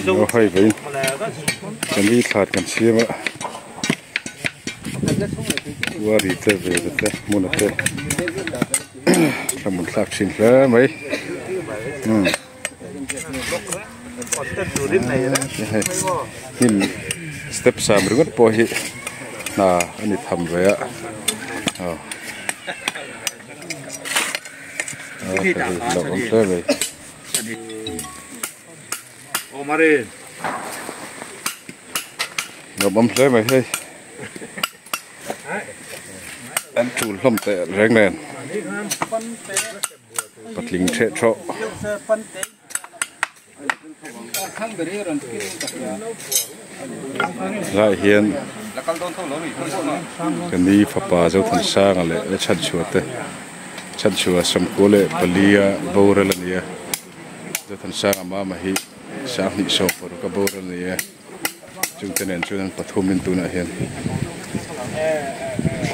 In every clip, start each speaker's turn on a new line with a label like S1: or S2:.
S1: nó hay vậy cái này thạt cần xem ạ qua đi tới về tới muốn tới làm một sạp xin ra mấy nhìn step sam rồi có bồi na anh thầm vậy ạ phải lọc ông tới vậy
S2: Marin.
S1: Ngọc bấm thế mày hey. Anh chủ lom tệ rèn nền. Bắt lính chạy trọ. Lại hiện. Cái này phá bà dâu thần sang là để chăn chuột đấy. Chăn chuột sắm cố lệ Palia bầu ra lần này. Dâu thần sang mà hi. Sáng nị sầu vào cái bầu rồi này, chúng ta nên chúng ta bắt hôm mình tu nãy hiện,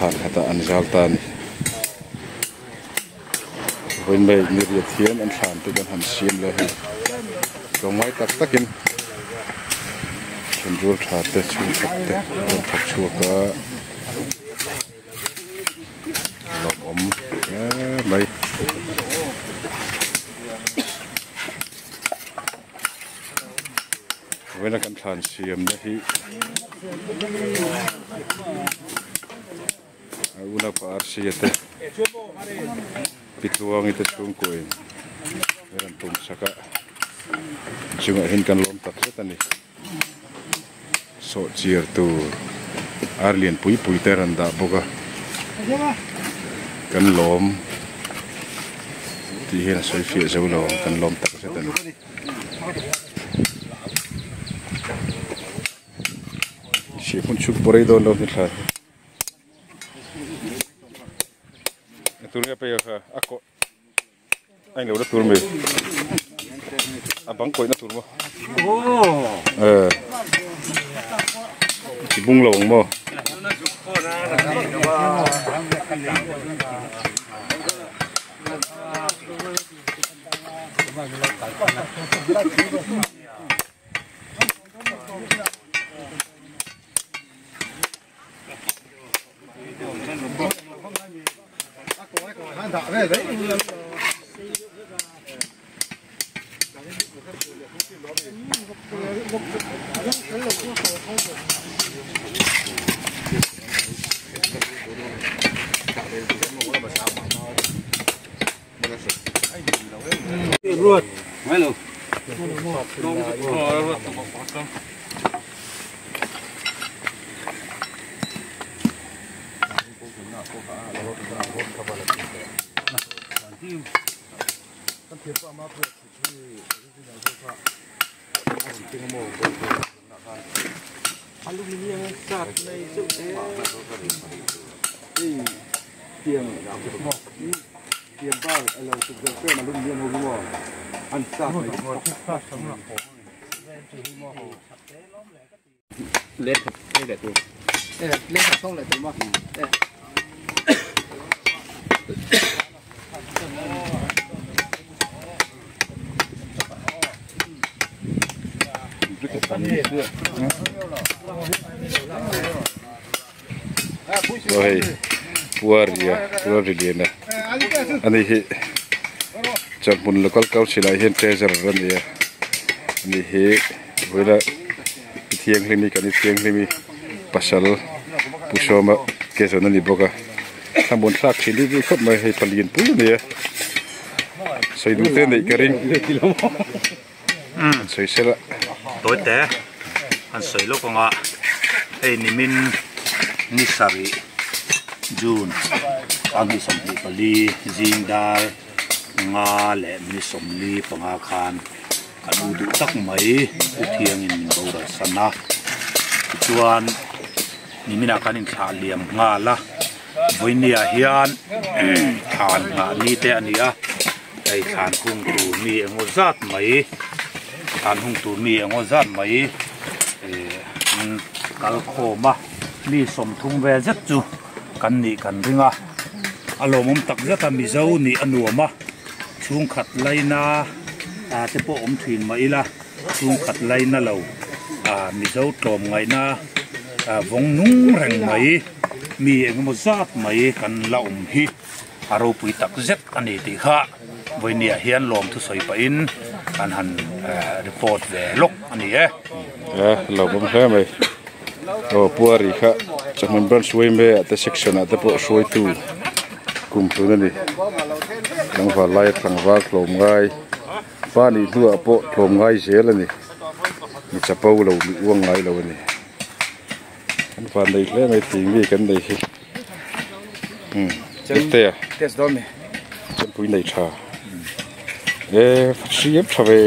S1: thằng hạt ăn zal tan, với mấy người Việt thiên ăn thàn từ gần hầm xiêm là hiện, còn mấy tắc tắc in, chúng tôi thà tới chúng ta thật chua cả, lọc ống, mấy với nó cần thàn xiêm đấy hi, una parsi itu, pituang itu cungkuin, dengan tum saka, cuma hinkan lontat setan ni, so cier tu, arlian pui teran tak boga, kan lom, tihen soi fia jauh lom kan lom tak setan. Si pun cukup berai doang lom ni lah. Turun apa ya? Aku, ini udah turun be. Abang kau ini turun mo? Oh. Ibung lawang mo.
S2: Ruột. Hello. Aluminium sạt này dụng thế. Tiền tiền bao là thực sự cái aluminium hồ mua ăn sạt này lết đây tụi lết không lại tụi mà
S1: rồi puar dia na ani hi chapun local council ai hen treasurer ran dia ani hi voila thiang hlimi kan thiang hlimi pasal pusoma ke zona ni boka thambon sak chili bi khop mai he palin pu ni sai du te nei karing sai sela
S2: tối té ăn sấy lúc con ạ ấy nimin nisari June ang isang pali jingdal nga le mi somli panga khan anu du tak mai uthiang in bora sana chuan nimina kanin tha liam nga la voinia hian than nga ni te ania ai than hung tu mi engozat mai than hung tu mi engozat mai kal khoma mi som thung ve zat chu kan ni kan ringa alomom tak zata mi zo ni anuama chung khat laina te po thuyền mai la chung khat lai na lo mi zo tom ngai na vong nung reng mai mi engmo zat mai kan la hi aro pui tak zet ani ti kha voinia hian lom thu soi pa in kan han report ve lok ani
S1: lo bom kha mai puari kha chaman branch way me at the section at the po shoi tu kum tu ni lang va lai thang va klom ngai pa ni tu po klom ngai zel ani ni chapau lo mi wang ngai lo ni kan fa dei hle mai ting wi kan dei hi te
S3: test dom me
S1: kan pui nei tha siep thave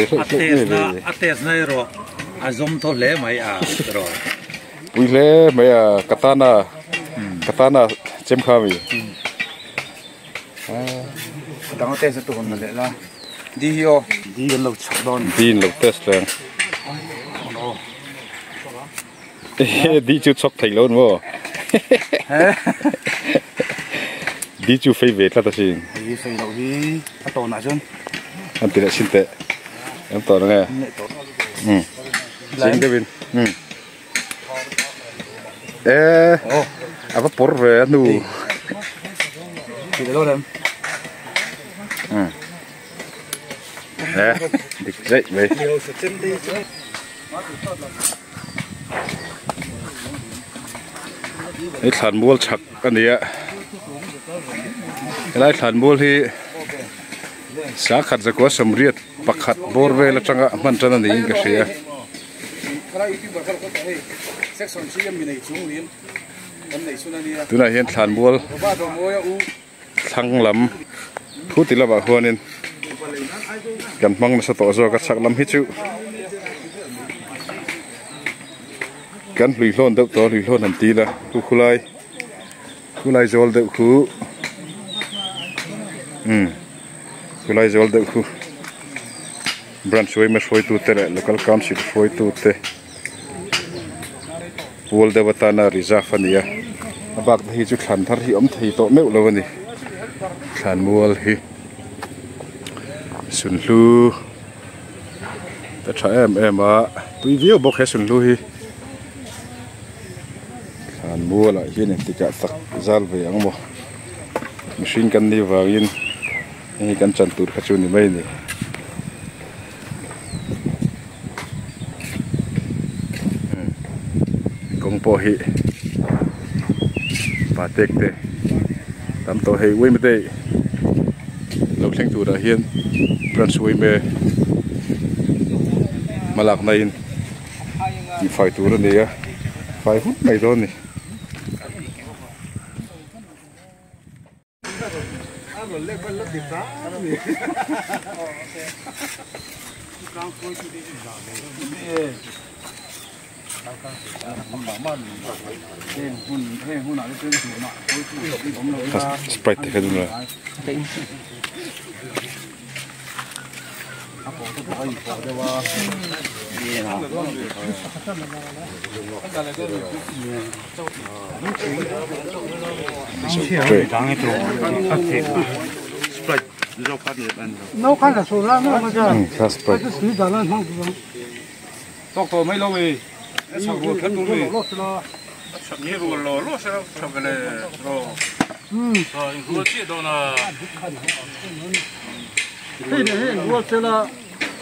S2: ates na ro azom to le mai ro
S1: pui le mai katana chem kha mi
S3: dang test tu kon le la di hio di lo chak don
S1: din lo test lang đi chú chọc thầy luôn vô đi chú phê về là ta xin
S3: đi phê đâu đi à tổ nào chứ
S1: anh tìm lại xin tệ em tổ nó nghe xin cái bên bắt bor về nu
S3: thì để đâu em
S1: đi dậy vềไอ้ฐานบัวฉักอันนี้ไอ้ฐานบัวที่สาขัดจะกว่าสมเรียดปักขัดบอร์เวลจังอ่ะมันจะนั่นเองก็เสียตัวนั้นเห็นฐานบัวทั้งลำพูดติละบะหัวนินกันมังมาสตอจอกับชักลำฮิจูกันลุยล้นเด็กตัวลุยล้นทันทีละคุไลจอลเด็กคุไลจอลเด็กคุบรันช่วยมาช่วยตัวเตะแล้วก็การสิช่วยตัวเตะวัวเดวตานาริซาฟันเนี่ยบักที่จุดขันทาร์ที่อมที่โตเมื่อวันนี้ขันมัวที่สุนลูแต่ถ้าเอ็มตุยวิวบอกแค่สุนลูที่ขันมัวละที่นี่ติดกับสักจัลไปยังมัวมชินกันนี่ว่ายินนี่กันจันตุรขจุนนี่ไม่นี่กงโปหิปาเต็กเตตามตัวให้ไว้ไม่ได้เราเช่งตัวได้เห็นปรันช่วยเมมาหลักในมีไฟตัวนี้อะไฟหุ่นไม่โดนนี่สไปร์ที่เขาดูเลย
S4: nó khá là sôi lắm nó chứ
S1: สไปร์
S4: cái xí đó nó không
S3: tóc tổ mấy lâu rồi sao ruột khét luôn rồi
S2: sắp nhớ ruột lo sao sắp cái này rồi ruột chết đâu nè
S4: thế này ruột sẽ là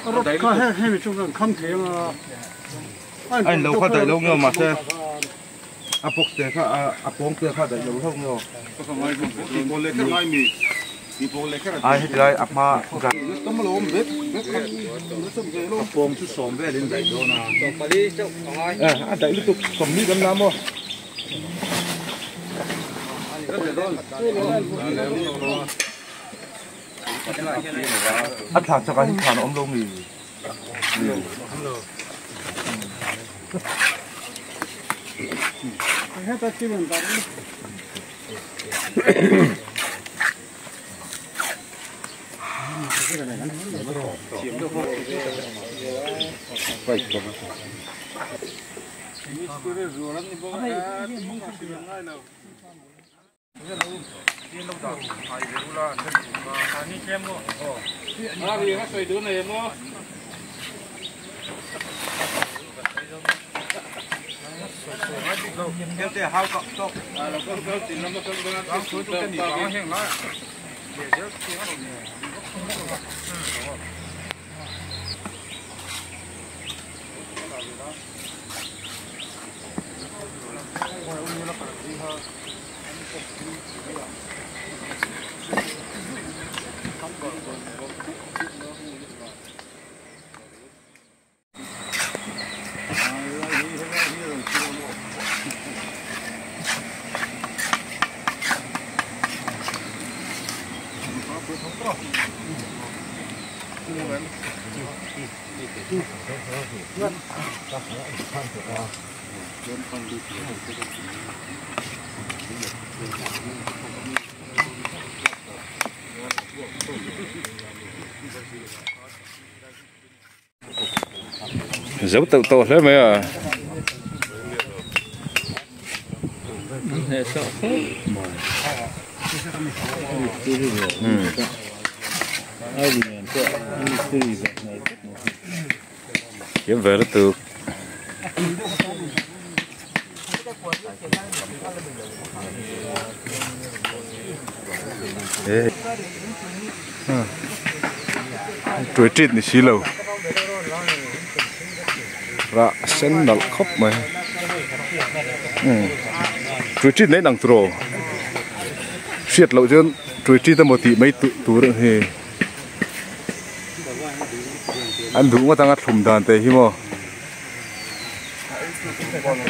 S4: ruột có hay bị chúng không thể mà
S3: anh lâu khát đợi lâu nhiều mà xe bốc xe khát bóng xe khát đợi lâu không nhiều ai hết rồi mà tấm lốm biết bóng chút xóm về lên đẩy đâu nè đẩy lúc tục xóm đi gần lắm không thằng cho cái thằng ông đâu nghỉ
S4: hết tất cả mình tao
S2: Hãy subscribe cho kênh Ghiền Mì Gõ để không bỏ lỡ những video hấp dẫn.
S1: dấu tự tổ thế mấy à kiếm về nó từ tuổi trịt thì xí lâu ra sen nở khóc mà tuổi trịt đấy đằng trổ xiết lâu chứ tuổi trịt một tí mấy tủ được thì anh đúng mà tăng ngắt thùng đàn tê hi mò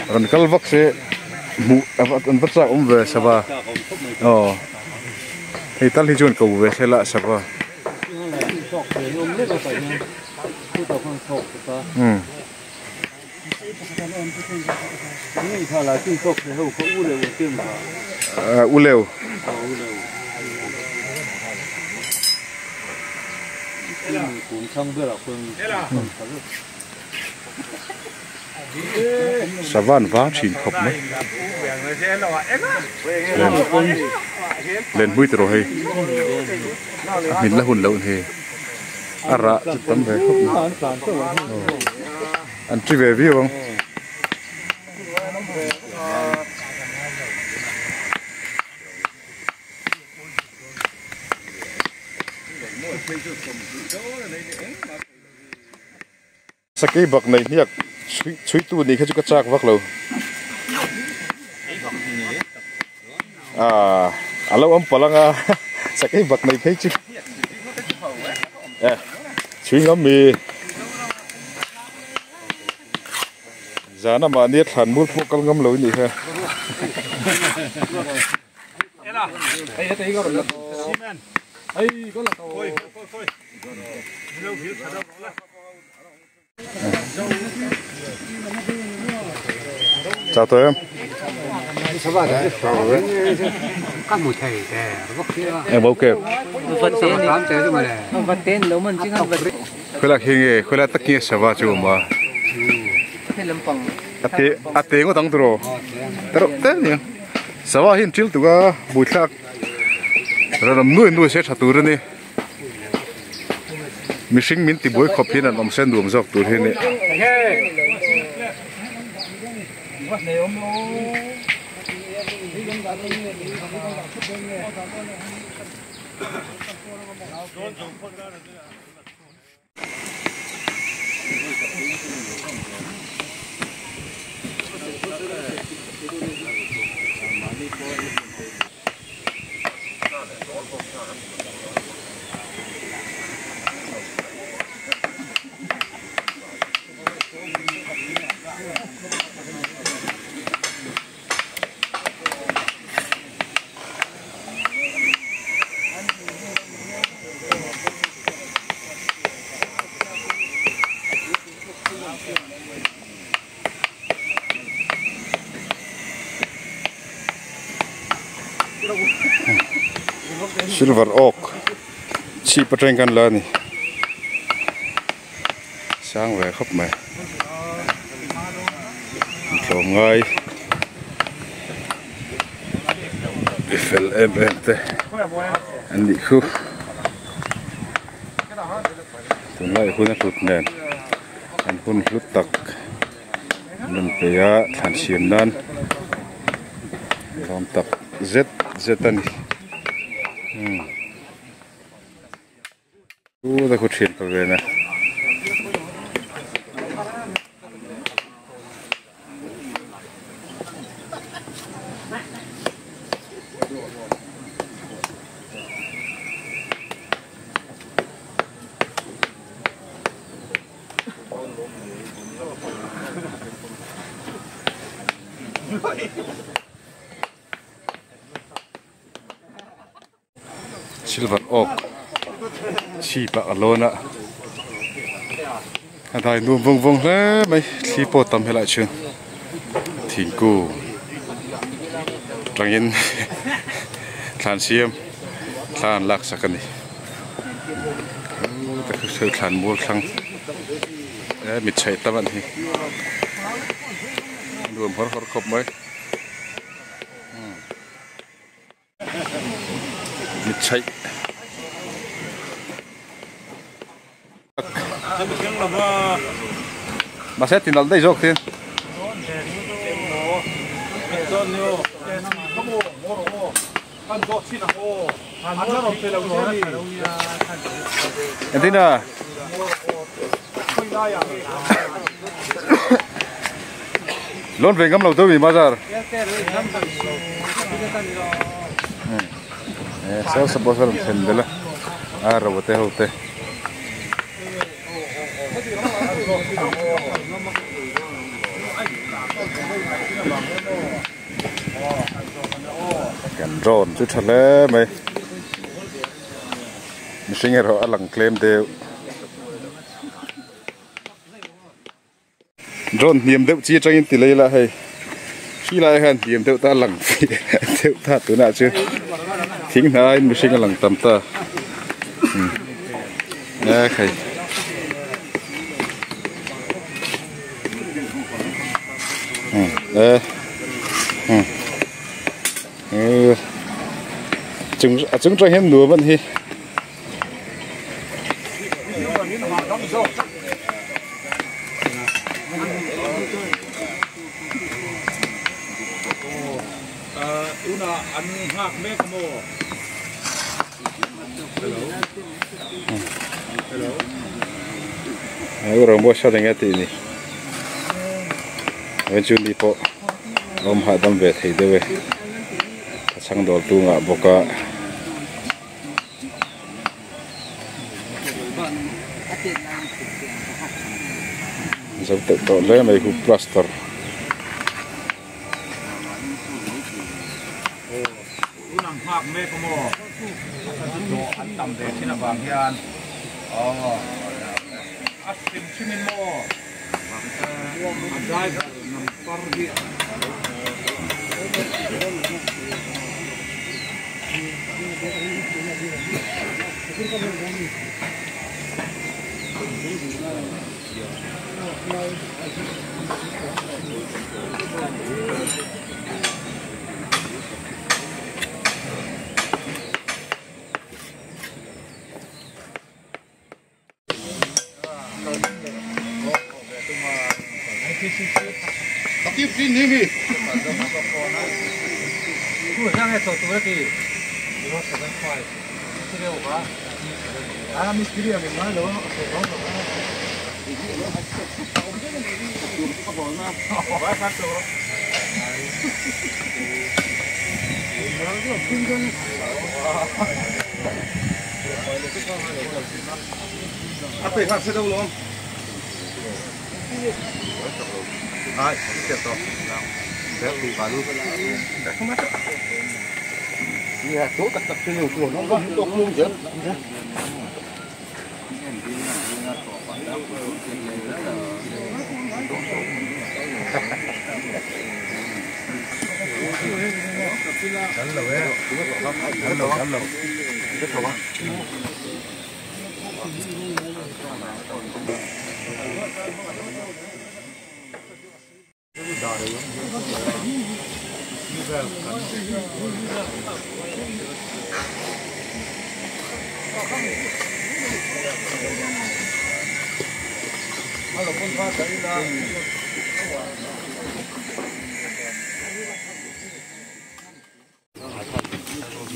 S1: còn cái vắc sẽ mù anh vắt ra về sao thì tao đi chọn cầu về sẽ lại sao u lều sa van vá chìm khóc mấy lên mũi từ rồi mình là hồn lợn thì ra chút tấm về khóc anh truy về view không sa cái bậc này nhỉ suy tu này cái chút chắc vắc lâu alo ông palang sa cái bậc này thấy chứ suy ngắm mì giá nó mà niết hẳn muốn phụ con ngâm lối gì ha chào tôi em em ok khơi là khi khơi là tất nhiên sẽ vào chỗ mà ate ngo tang tro tro te ni sawa hin tril tu ga buitlak ram nuôi sẽ thatu ra ni mishing min ti boy khop hin an om sen duam jok tur hin ni silver oak chi pateng kan la ni sang về khắp mày trộm ngay fel em te anh đi khu tuần lại hun rụt nền anh hun rút tắc nên bây giờ thành xiên nan làm tập rất anh đây có chuyện cái này silver oak chi bạc alona anh ta nuông vung vung thế mấy chi po tầm hay lại chưa thìn cu trang yên than xiêm than lạc sắc này ta cứ sơ than mua khăng mít chạy tâm anh thì nuông hot khop mấy mít chạy mà sẽ tìm được đây rồi thì em tin à luôn về ngắm đầu tôi bị bao giờ sao sắp bao giờ thành đấy là rồi hậu têกันร้อนจุดทะเลไหมไม่ใช่ไงเราอลังเคลมเดียวร้อนเนียมเดียวจีจังยินติเลยละให้ขี้ไรกันเนียมเดียวตาหลังเดียวตาตัวน่าชื่อทิ้งหายไม่ใช่ไงหลังตำตานะใครchúng cho hem lúa vẫn hi orang bos ada ngerti ini Encun di po om hadam vet hei dewe sang dol tu nga boka jab tak to le mai ku plaster
S2: unang hak me komo do an tam de china bang hian asim chimin mo drive pergi
S3: Aktif sini ni.
S4: Tu sang itu tu lagi. Dua setengah kuai. Sudah apa? Misteri yang mana lo?
S3: Apa yang hasil dulu? Hai, tiếp tục. Để đi vào luôn. Để không mất. Dạ, số tập tập nhiều tuổi nó vẫn tốt luôn chứ.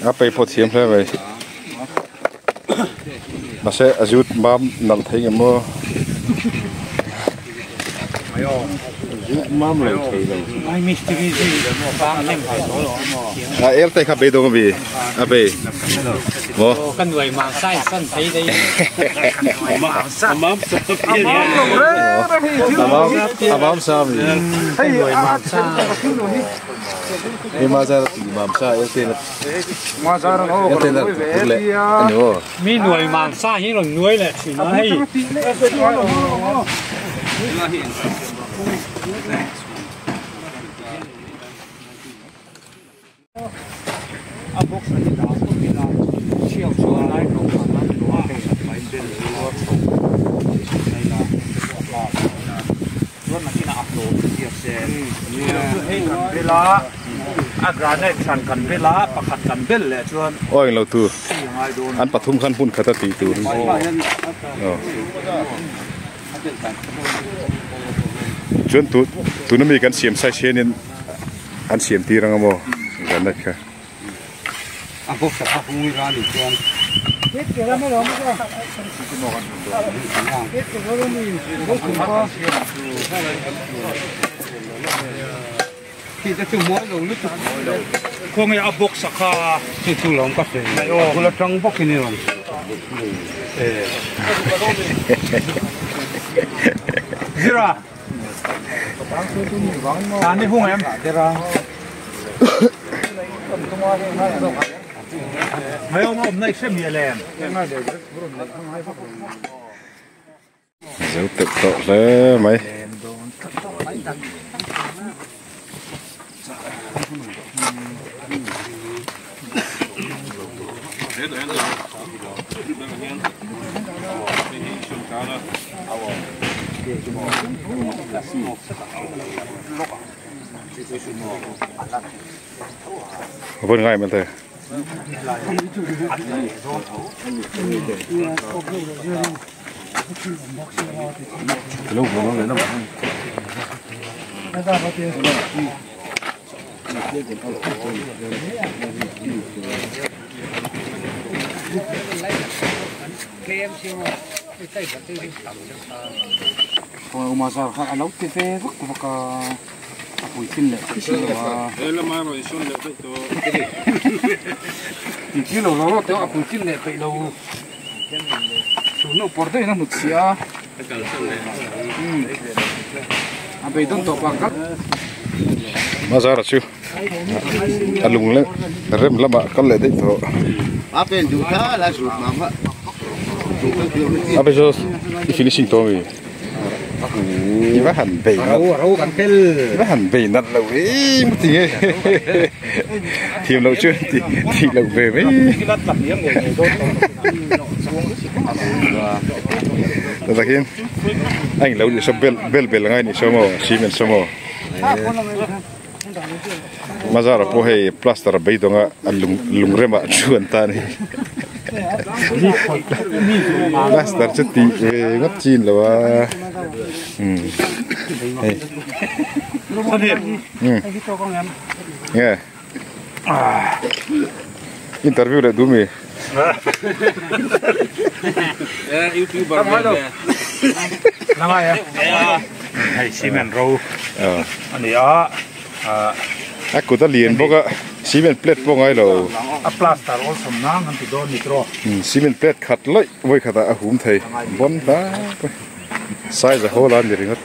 S1: apa ipot siam saya bay masih azut mam nang thay ngemo mam lay thay lay
S4: ai misteri gì mà phang thêm phải số đó
S1: em tay khắp bê đông bị bê mo
S4: cái người mà sai sân thấy đấy
S1: amam sam
S4: cái người mà sai
S1: em mazar imam sa em tên là lệ anh hiểu
S4: mi người mà sai những lần nuôi lại chỉ nói hay bốc sản phẩm đó cũng là chiều chiều lại không phải là đồ ăn để phải đến lúa đây là luôn là khi nào upload thì sẽเวลาอาการเนี่ยฉันกันเวลาประคัดกันเบลเลยชวน
S1: ôi lâu tu anh bắt thum khăn phun khát tì tu chuyên tu nóมีกันเสียมใส่เชนอันเสียมตีรังโมกันได้ค่ะ
S3: Aku sepak pengira di tuan. Kita cuma lalu tu.
S4: Kau ni abok saka
S3: Itu lawan kafe. Oh, kalau trang bok ini lawan.
S4: Zira. Tani hung em. Zira. Mấy ông này xem gì lên.
S1: dấu tự tội đấy mấy vâng ngay mà thầy lúc nó lấy nó
S3: Masa kan laut tu fe, buka bui fin le,
S2: Ela mai rồi xuân được đấy tôi.
S3: di kilo lo tengok bui fin le, pe lo. Suno porte na nutsia. Apa itu untuk pangkat?
S1: Mazar chứ alung lên rem lama con lại đấy thôi
S5: Apa yang juga lah suruh mama.
S1: apa jos finishing to mi iba han bay
S3: Rau kan kel.
S1: iba han bay nat lâu ấy mất tiếng ấy thêm lâu chưa thì lâu về mấy Tata Kiên anh lâu đi xong bel ngay đi xong rồi xí mình xong rồi Mazar po hay plaster bay dong a lung rema chuan ta ni plaster chút tí ngất chín là wa nghe interview đã đúng mi
S2: YouTuber
S4: Lama ya. Hai cement row. Ani
S1: aku ta liền bốc á cement plate bốc ngay rồi
S4: plaster also nang han ti don nitro.
S1: cement plate khát lợi với khát ta húm thầy bon ta size a whole lot đi ngất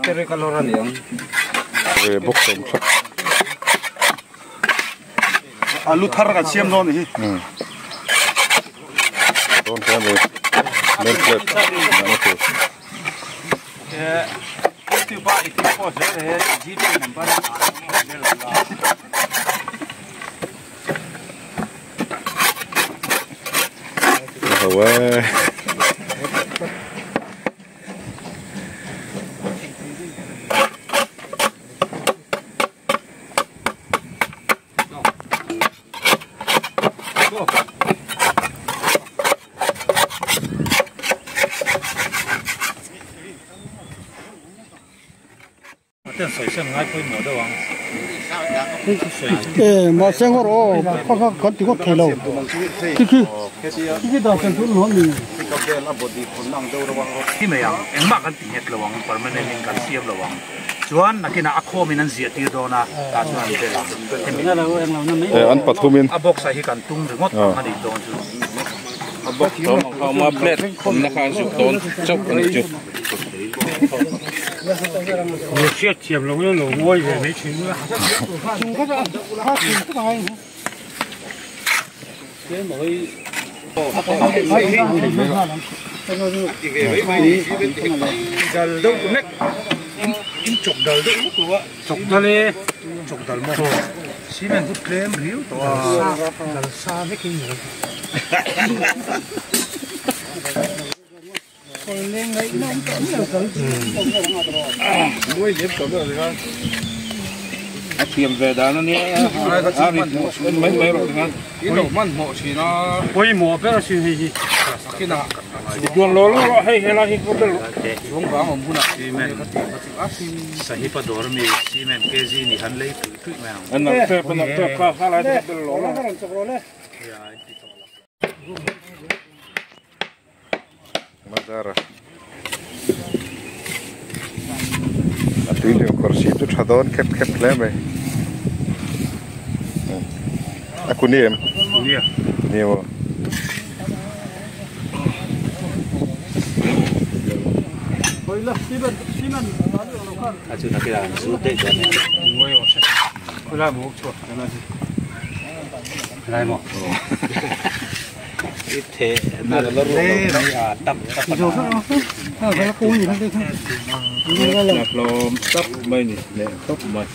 S3: Kere kaloran yang.
S1: về bốc sống khát
S2: Alu thar kan siam don hi.
S1: don cái về lên plate nó thôi
S4: Itu ba itu pos he GP number.
S1: hawa
S4: mà xem qua rồi có tiếng có thể lâu cái đó xem chút nữa mình
S2: ที่ไม่ยังเอ็งมากกันติเหตุระวัง permanent กันเสียบระวังชวนนักกินอาคอมินันเสียตีโดนะการชวนเดล่า
S4: นั่นเรานั่นไม่
S1: อันปัทุมิน
S2: อาบอกใส่กันตุ้งหรืองดอันนี้โดนจุอาบอกต้นเขามาเปลี่ยนผมนะครับจุดต้นจบกันจุด
S4: 我贴不了了，我也没去过。中国这他去这个还。
S3: Tiệm về đó nó nè, mấy rồi nè, cái đồ mặn mộ chỉ nó,
S4: quay mộ bé là chuyện gì?
S3: cái nào,
S4: chuồn lố lố hay là hay có đâu?
S3: không có mà muốn nào,
S2: sahih pador mi simen kezi ni han lei tu ma
S3: anh nào phê pha lại cái lỗ là,
S1: Mazara. Atuin yung kursi itu chadon kep leme. Aku niem. Niem.
S2: acu nak kira sute kan
S4: Lai một chút, lai một.
S2: ít thế là nó tập
S4: Rồi sao? Cái cú gì nó đi không?
S3: nạp lò tấp mây nè, nè tấp mây.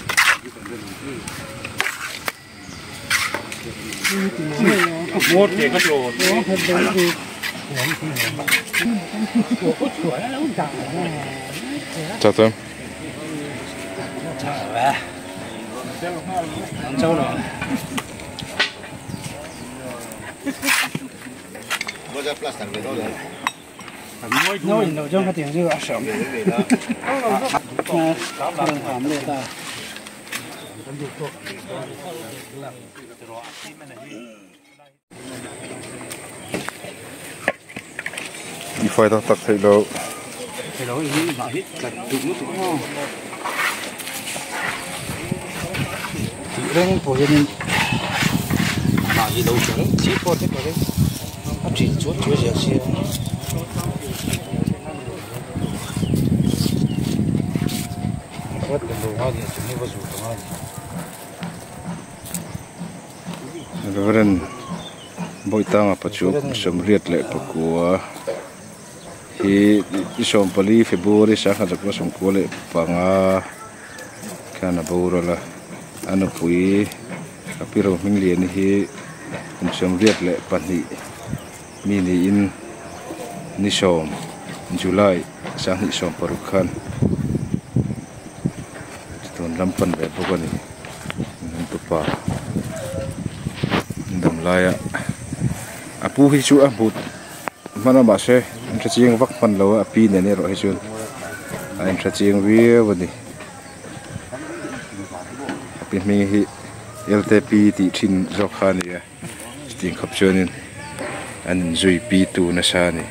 S4: Một cái cắt lồ.
S1: Chào tụi em.
S2: cháu rồi
S4: Nói đâu cho cái tiền dư ở sớm. Đừng hàm lên ta.
S1: Đi phơi tao tắt thấy đâu.
S4: Cái đó thì mà hít cả tụi nó tụi nó. Thì đang phổ biến
S2: mà đi đâu chẳng chỉ có thế thôi chỉ chúa giờ xe
S4: rất là đồ hoa thì chúng nó vào rủ hoa.
S1: Reverend Boy Tang apa cup semlihat lek pakua. Hi isom pali Februari sa kada ko som ko le panga kana bura la anu pui kapiro minglian hi semlihat lek pani mini in nisom Julai sang ni som parukan ton lampan be bogani untuk pa ndam laya apu hi chu abut mana ba se tra chiang vak pan lo api ne ne ro hi chun ai tra chiang wi wani api mi hi LTP ti thin zo khani ya sting khap chunin an zui pi tu na sa ni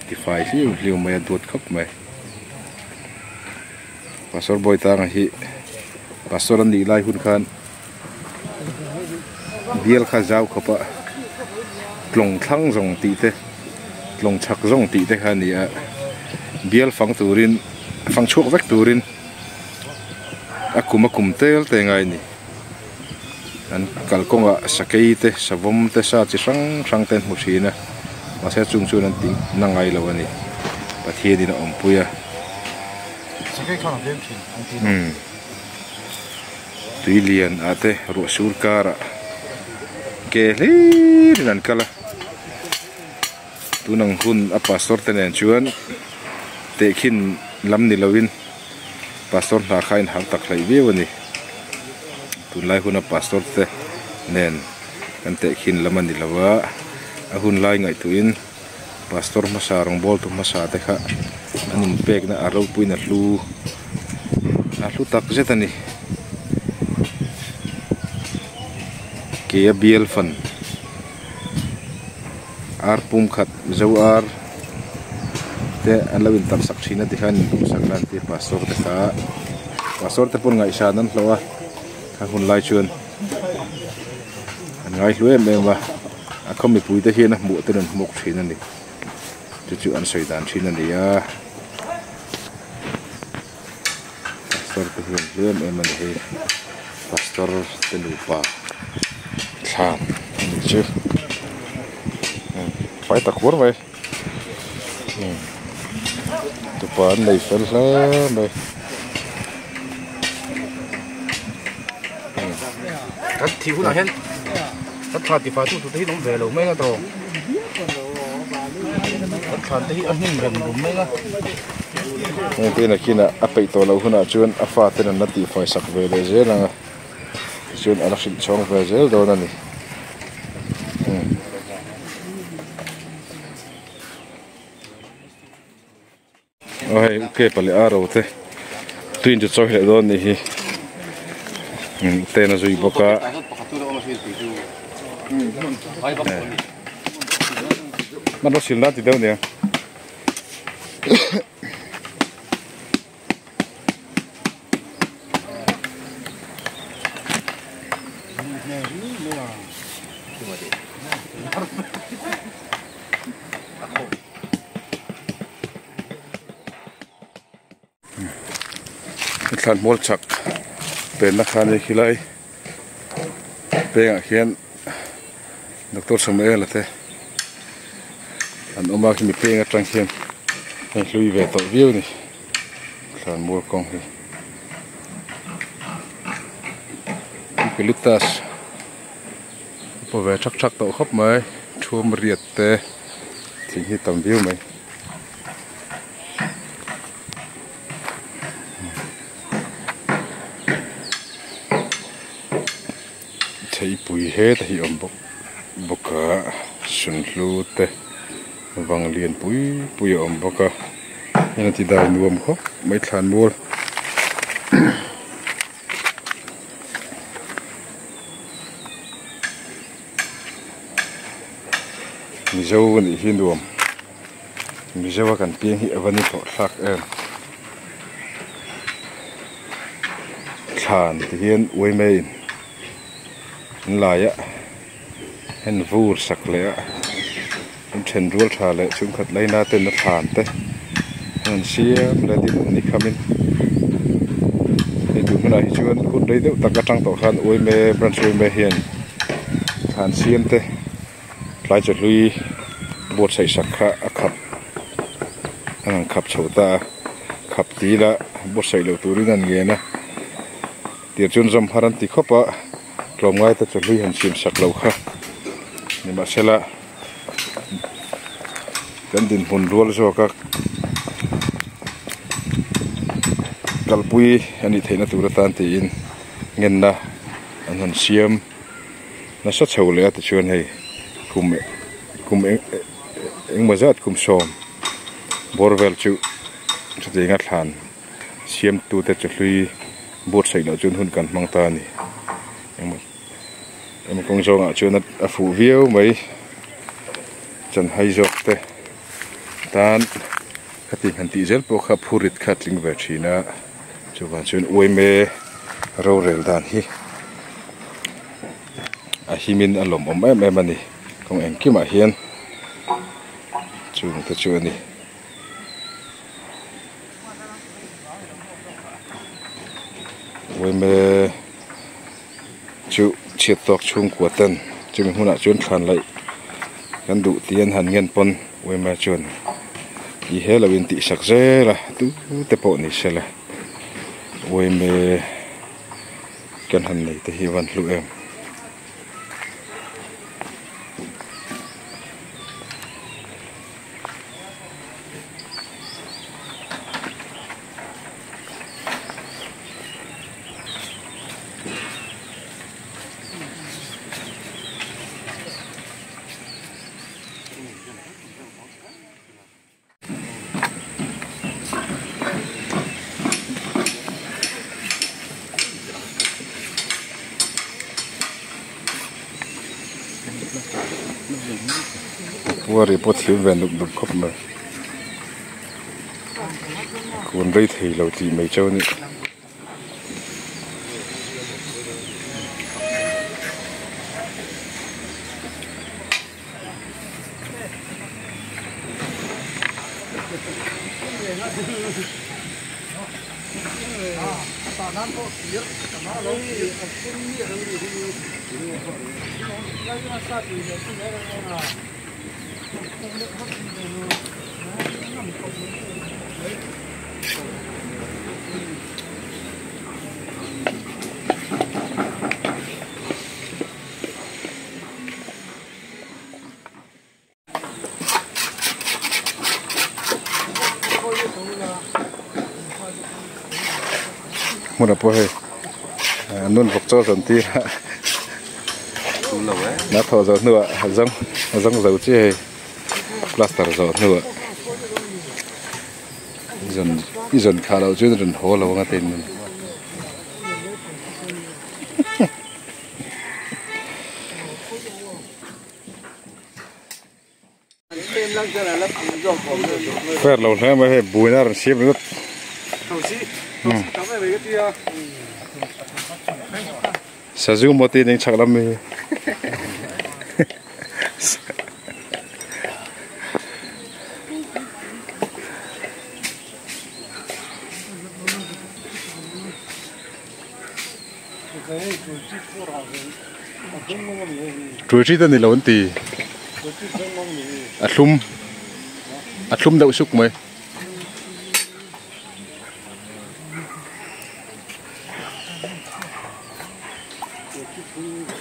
S1: ti fai liu mai dot khap mai pastor Boy Tang hi pastor an ni lai hun khan biel kha zau khapa tlong thlang zong ti te tlong chak zong ti te khan ya biel fang turin fang chuk vek turin akuma kum tel te ngai ni an kalkonga sakei te savom te sa chi sang ten musina ma se chung chu nan ting nangai lo ani pathie din ompuya
S3: sakei khana dem chin
S1: tuilian ate ro surkara ke le nan kala tunang hun a pastor tenen chuan te khin lam ni loin pastor hla khain hal tak hlai viewani tunlai hun a pastor te nen kan te khin lam ani lawa a hun lai ngai tuin pastor masa rong bol tu masa te kha anin pek na aro puina hlu tak zetani ke biel fan ar pum khat zo ar te anlawin tam sak thina ti khan saklan ti pastor te kha pastor te pun ngai sa nan hlowa kha hun lai chuan an ngai hlue me wa a khomi pui te hian a mu te nan mok thina ni chu an soidan thina ni ya pastor te hian hlue me man he pastor te nu pa than ni chu phải tắc cuốn vậy, tụi bạn này phải là này,
S3: cắt thiếu là hết, cắt phạt thì phạt tụi thấy nó về lâu mấy cái đồ, cắt phạt thì ăn hình gần đúng mấy cái,
S1: cái này kia là áp bị tổ lâu hơn à chuyên áp phạt thì là tí phải sạc về để dễ là chuyên ăn xin chong về dễ đâu nè. Ôi, ok, phải là aro thế. Tuyên cho cho lại đó này, tên là gì bốc cả. Mà nó xịn lắm thì đâu nè. Than mol chak pen na khan khi lai pe nga khian doctor Samuel la te an oma ki mi pe nga tang khian en lui ve to viu ni than mol kong hi pelutas po ve chak to khop mai thum riat te thing hi tam viu mai thấy bụi hết thì ông bốc cả sườn lú te vàng liền bụi ông bốc cả nên thì đào nuông khóc mấy thàn mua mi dâu này hiên nuông mi dâu cần pieng hi vẫn đi thọ sắc em thàn thì hiên uy mê lại á, hen vur sặc lệ á, chân ruột thà lệ chúng khát lấy na tên nó phản thế, hen xia là đi một nít khamin, thì chúng này chuyên hút đấy đâu, tất cả trang tổ khan ôi mê branch ôi mê hiền, phản xiêm thế, lại chợt lui bột sấy sặc khắp, anh khắp chậu ta, khắp tí là bột sấy lẩu túi nên nghe nè, tiệt chuyên dầm haran tí khóc á. Lòng ngay ta chuẩn bị hành xiêm sạc lâu khác nhưng mà sẽ là cần tin hồn ruột cho các kalpui anh thấy nó tụt tan thì in ngân na anh hành xiêm nó rất sâu lẽ từ chuyện này cùng anh mà rất cùng xóm borvel chịu cho thấy ngắt hàn xiêm tụt ta chuẩn bị bột sấy nó chuyên hơn cần mang ta này em công cho ngã chuyện là phụ viêu mấy chân hay dọc thế tan cái tình hình tỷ rất bộ khắp phurit khát linh về chỉ na cho bạn chuyện uy mê rau rèn đàn hi hi min alom em anh đi công em kia mà hiền chúng ta chuyện đi uy mê chịu triệt tọt chung của tân chúng mình chuyên khăn lại gắn đủ tiền hàn ngân pon với mà chuẩn ý hết là bên tị sạc dễ là tú tế bộ này sẽ là với mê cần hàn này thì hy vọng lũ em Puari pot hiu ven dum khop ma kun rei thei lo ti mai chau ni muốn apa he nun bọc cho dân ti nát thọ giọt nữa rong dầu chứ he plaster giọt nữa dần khá lâu chứ dần hồ lâu ngang tên mình phết lâu nữa mà he bùi na rồi xếp nữa sa zoom một tí nên chắc lắm mi chuối chi tên này là vấn tì lum đậu súc mày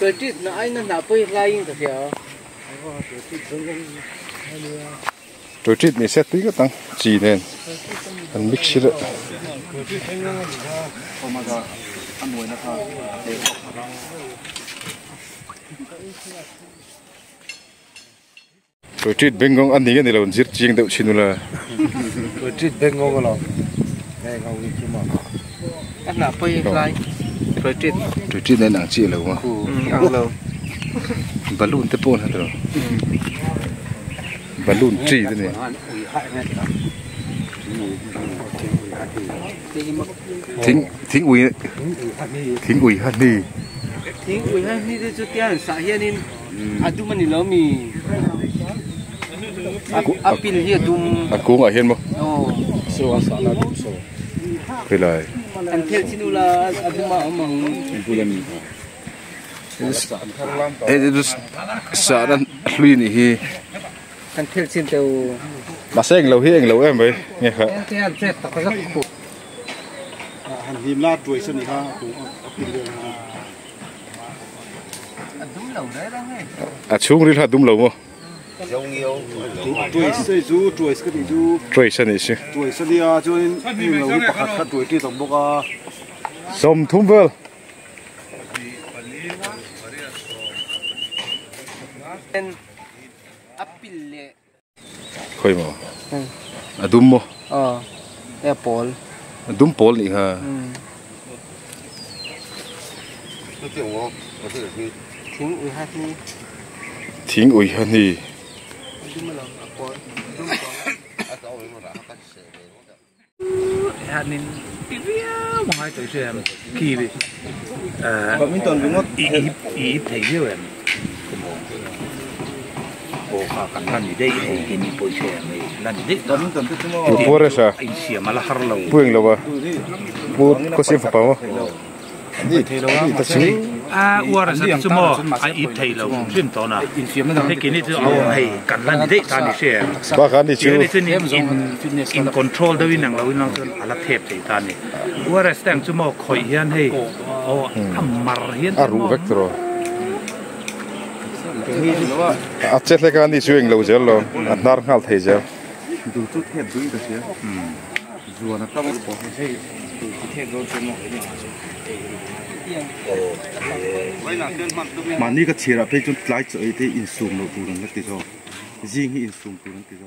S6: Tôi chỉ nói anh là bơi lại được chưa?
S1: Tôi chỉ mình sẽ tí cái tăng chỉ nên anh mix it. Tôi chỉ bên ngông anh đi cái này là mình giết chiên đậu chín là.
S3: Tôi chỉ bên ngông cái nào, nghe ngông gì chứ mà.
S6: Anh là bơi lại.
S1: Tôi chỉ nên ăn chi là không?
S6: Ăn lâu.
S1: Balloon te pon hả rồi? Balloon chi thế này. Thính ui hạt ni.
S6: Thính ui hạt ni thì chút tiền xả hiện nên ăn chúng mình lâu mi. Ăn pin hiện chúng.
S1: Ăn cuốn ở hiện không?
S3: Số xả là đúng số.
S1: Cái này.
S6: Ăn theo xin là ăn chúng mà mong.
S1: Itu saran lui ni hi.
S6: Ăn theo xin tàu.
S1: Mà sẽ anh lâu em vậy nghe khá.
S6: Ăn theo tập rất khổ.
S3: Hành hiểm la tuổi xuân này ha.
S6: Ăn đúng lâu đấy đó nghe.
S1: À chung đi là đúng lâu không?
S3: Tuổi xây du tuổi cái gì du.
S1: Tuổi xuân này chứ.
S3: Tuổi xuân đi à cho nên lâu bạc hạt tuổi đi tổng bốc à.
S1: Som thum vel.
S6: Apple.
S1: Khơi mà. Adum mo.
S6: Apple.
S1: Adum pol ni ha.
S6: Thính ui hạt ni.
S1: Thính ui hạt ni.
S2: hạt nên cái mà hai tuổi xem kỳ bị
S3: mình toàn đúng không
S2: ý thấy nhiều em bộ cả căn lần đi đây thì cái ní bồi xem này lần đi đấy
S3: mình toàn thích mà
S1: Tu pore sa.
S2: anh xỉa mà là har lâu
S1: Puing lo ba. Pu ko sim fa pa mo. Ni ta si.
S2: uar sa sumo ai ít thấy lâu phim to na thế cái này thì ông hay căn lần đi đấy ta đi xem
S1: Ba kan ni
S2: cái
S1: chu.
S2: này thì in control đó năng lâu năng chân ala thép thì ta này uar sa sumo khoi hiền hay mar hiền
S1: Aru vector. À chết lại cái này suy lâu giờ lo, nar ngal thấy giờ.
S3: đủ chút hết đủ được chứ rùa nó tao bỏ hay mà ní cái chia ra phải chọn lại cho ấy thì in zoom nó đủ nó tí cho riêng in zoom đủ nó tí cho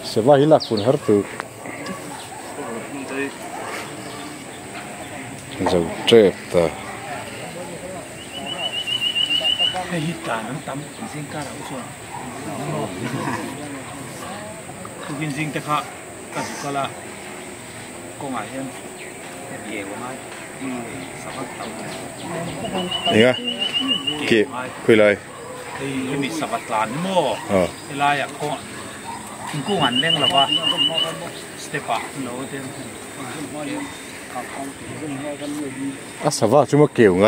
S1: Se vai hilak pun hartu. Zau trep ta.
S2: Hay hít cả nó tắm riêng cả đâu chứ tôi riêng cái khác cái gì cả là có ngài hơn nhiều mai sao bắt đầu
S1: นี่ไงกี่คุยเลย
S2: thì mình sao bắt làn mua thì là ya có cũng ăn lên là ba step up nó thêm
S1: อ่ะสวัสดีมาเกี่ยวไง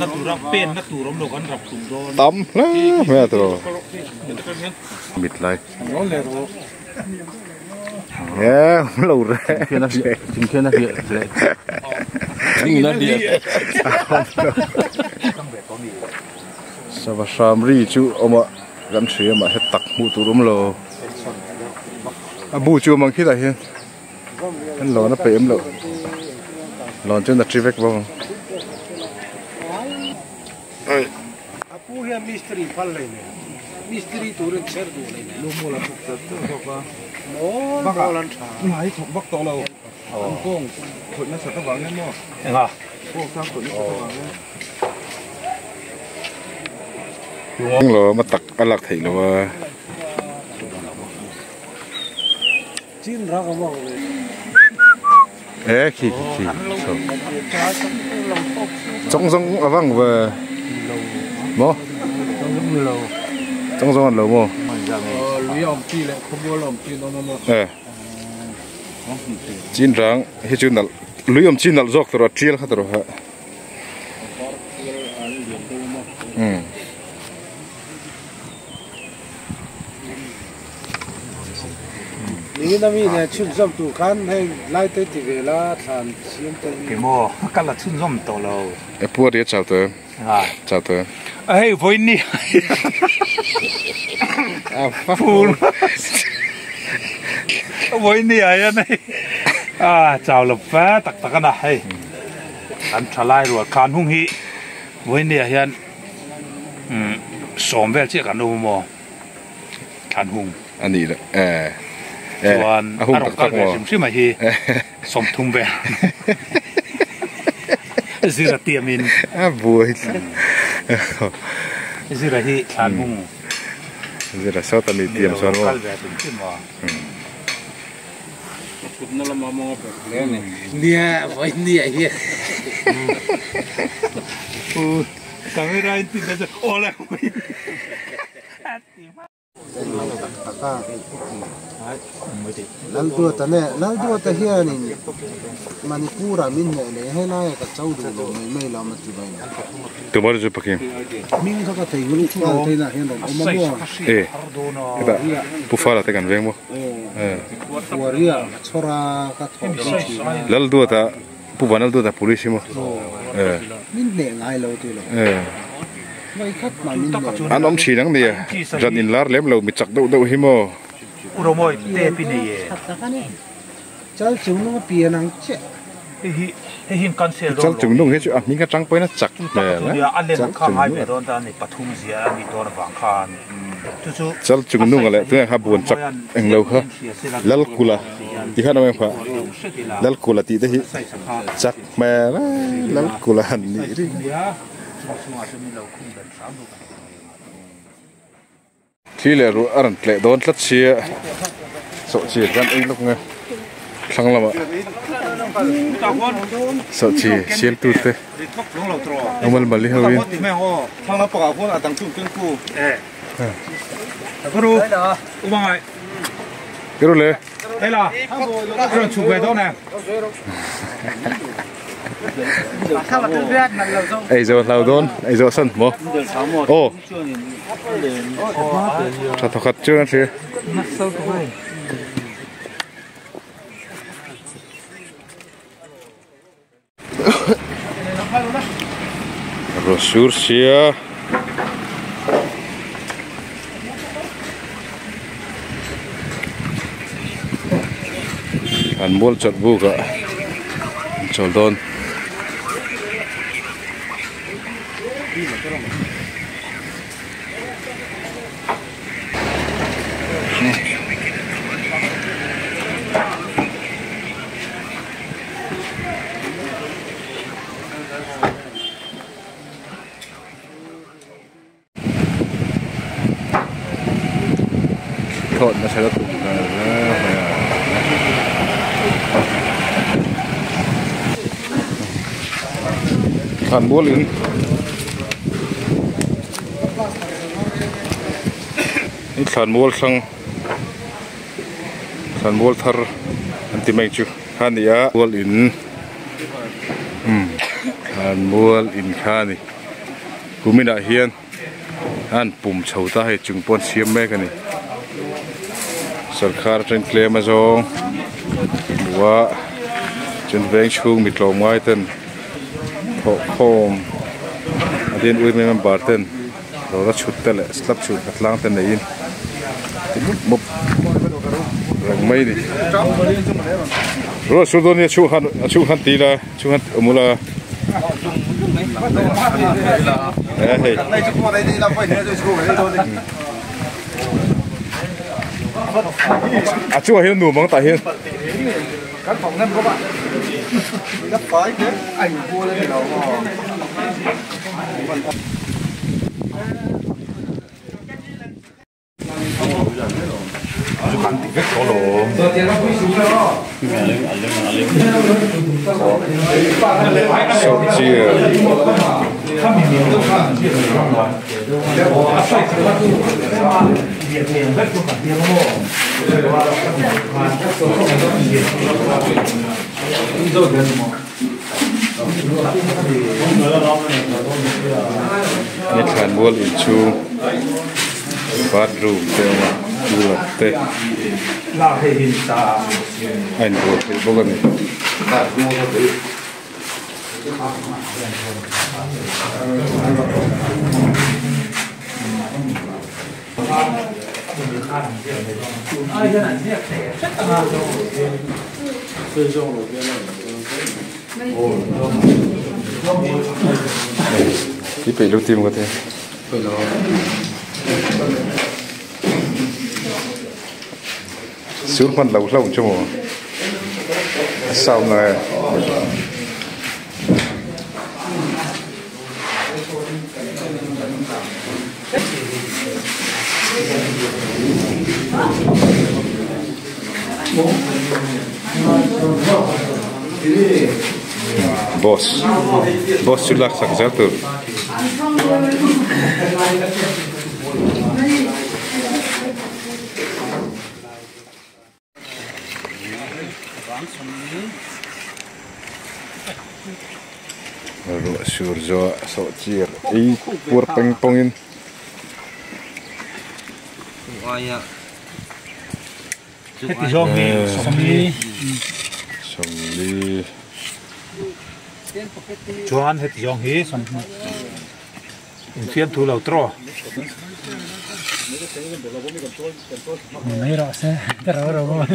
S2: นักตุรับเป็นนักตุรับโลกันรับตุ่มโดน
S1: ตั้มนะแม่ตัวมิดเลยเนี่ยเราเลย
S3: 今天那些来，今天那些，
S1: สวัสดีสามรีจูเอามากันเสียมาให้ตักมูตุรุมโลบูจูมังคิดอะไรเห็นนั่นหลอนนะเปี่ยมโลหลอนจนตัดชีวิตบ้าง
S6: Apu ya misteri palle ne. Misteri turun cer tu ne. Lu mula tu apa? Oh, bakalan cha.
S3: Này thuộc bắc tổ lầu, Hồng Kông, thuộc nó sẽ có vắng đấy mua,
S2: Được không?
S3: cô sang thuộc nó sẽ có vắng đấy.
S1: ยังหลอมาตักอลักถิ่นเลยว่า
S6: Chin ra ka mo.
S1: เอ๊ะขี้จงอวังว่าโมจงอันโลโม
S6: Lu yom chi le, khobo lom chi no.
S1: จีนรังให้จีนนั่นลุยอมจีนนั่นจอกตัวเจียลข้าตัวฮะ
S6: Ni na mi ne chun som tu kan hai lai te ti ve la than sim te.
S2: Cái mò cái là chun rôm tổ lầu
S1: ไอ้พวกเดียชาวเตอชาวเตอ
S2: ấy với nè ฟูล với nè ấy này chào lập phá tắc tắc cái này anh trả lại rồi can hung hi với nè hiện xóm về chiếc cái nô mò can hung
S1: อันนี้แหละ
S2: ส่วน
S1: หุ่น
S2: เรา
S1: ตัก
S2: ก็
S1: ตัก
S2: แบ
S1: ม
S2: บชิมๆมาฮีสมทุ่งแบบซื้อระเตียมิน
S1: บุย
S2: ซื้อระฮีชานมุง
S1: จะได้สอดตันนี้เตรียมสอนว่า
S2: กัลแบบเป็นขึ้นมา
S6: Nia, voi nia ye.
S2: กางไม่ได้ติดจะโอ้แล้ว
S5: Lal dua ta ne, lal dua ta hian in Manipura min ne le he lai ka chau du lo mai la ma ti bai.
S1: ตัวมันจะปักกิ่ง
S5: Min ka ka thei lu ka thei na hian ro ma mo.
S1: เอ๊ะแบบผู้ฟ้าเราแต่กันเวงมั้ง
S5: Waria chora ka tho chi.
S1: แล้วตัวแต่ผู้บ้านแล้วตัวแต่ police มั้ง
S5: Min ne ngai lo ti lo. Mai khat ma min ne.
S1: อันน้ำชีนังเดียจันอินลาร์เล็บเรามีจักดูหิมอ
S2: อุดมอยเตปินีเย่
S5: Chal chung no pi nang che.
S2: เฮหินกันเซล
S1: จังจุงนุ่งเฮ้ยอ่ะมีกระจังไปนะจัก
S2: จุด
S1: แม่
S2: ตั
S1: นะ
S2: วอันเล่นข้างไฮเวย์โดนตานี่ปทุมเสียนี่โดนฝังคานจู่
S1: จังจุงนุ่งอะไรตัวนี้ครับบวนจักเอ็งเราเหรอแล้วกูละที่ข้าน้องเอ็งพะแล้วกูละตีได้หิจักแม่นะแล้วกูละหันนี่ดิที่เหลือรู้อันเละโดนทัดเชียโสเชียกันเองลูกไงครั้งละมั้งโสเชียเชียนตูเตะเอามันมาเลี้ยงวิน
S3: Thằng nó bỏ phun ở tầng trung cương cu.
S2: ก็รู้อุบังไง
S1: ก็รู้เลย
S2: เฮ้ยล่ะเรื่องฉุกไปต้องนะ
S1: ไอ้เจ้าเราโดนไอ้เจ้าสั่นมั้งโอ้ถ้าทอดเชื่อกันสิresursia an bol chat buka choldon hay là tụng Hàn bố lính Hàn bố sang Hàn bố thar anti mấy chú Hàn đi á bố lính Hàn bố in khani Cúmin đã hiền Hàn bùm chầu ta hay chung pon xiêm mê cái này Sarkar trên kle mà zong Wa trên veng chung mít lồng ngoài tên Họ khom Adian ui mê mê bảo tên Rồi đã chút tên lại slap chút hạt lang tên này in Mục Răng mây đi Rồi xuống đôn nha chú hàn tí là chú hàn mù là chú hiền nụ mong tại hiền
S6: Căn phòng năm các bạn gấp phái thế ảnh vua lên đầu
S1: sốt chia nhất Hàn Quốc in chu bathroom teo mà chu lập tê anh buộc thì bố con này cái bị lúc tim có thể xuống phần lâu lâu cho mùa sau này boss chulak sak jatur Lalu surjo so cier I pur peng pongin
S2: Heti somli Chuan heti yong hi som in fian thu lo tro
S4: Mấy rõ xe, tất cả rồi.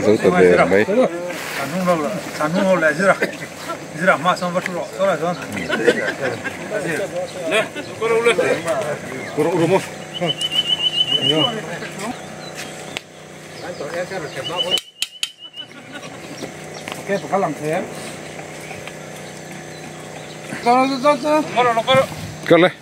S1: dấu tờ đề mấy
S2: sản hung là zira ma som vatu ro so la so le ko ro mo
S6: Oke, bakal langsung ya.
S1: cất lên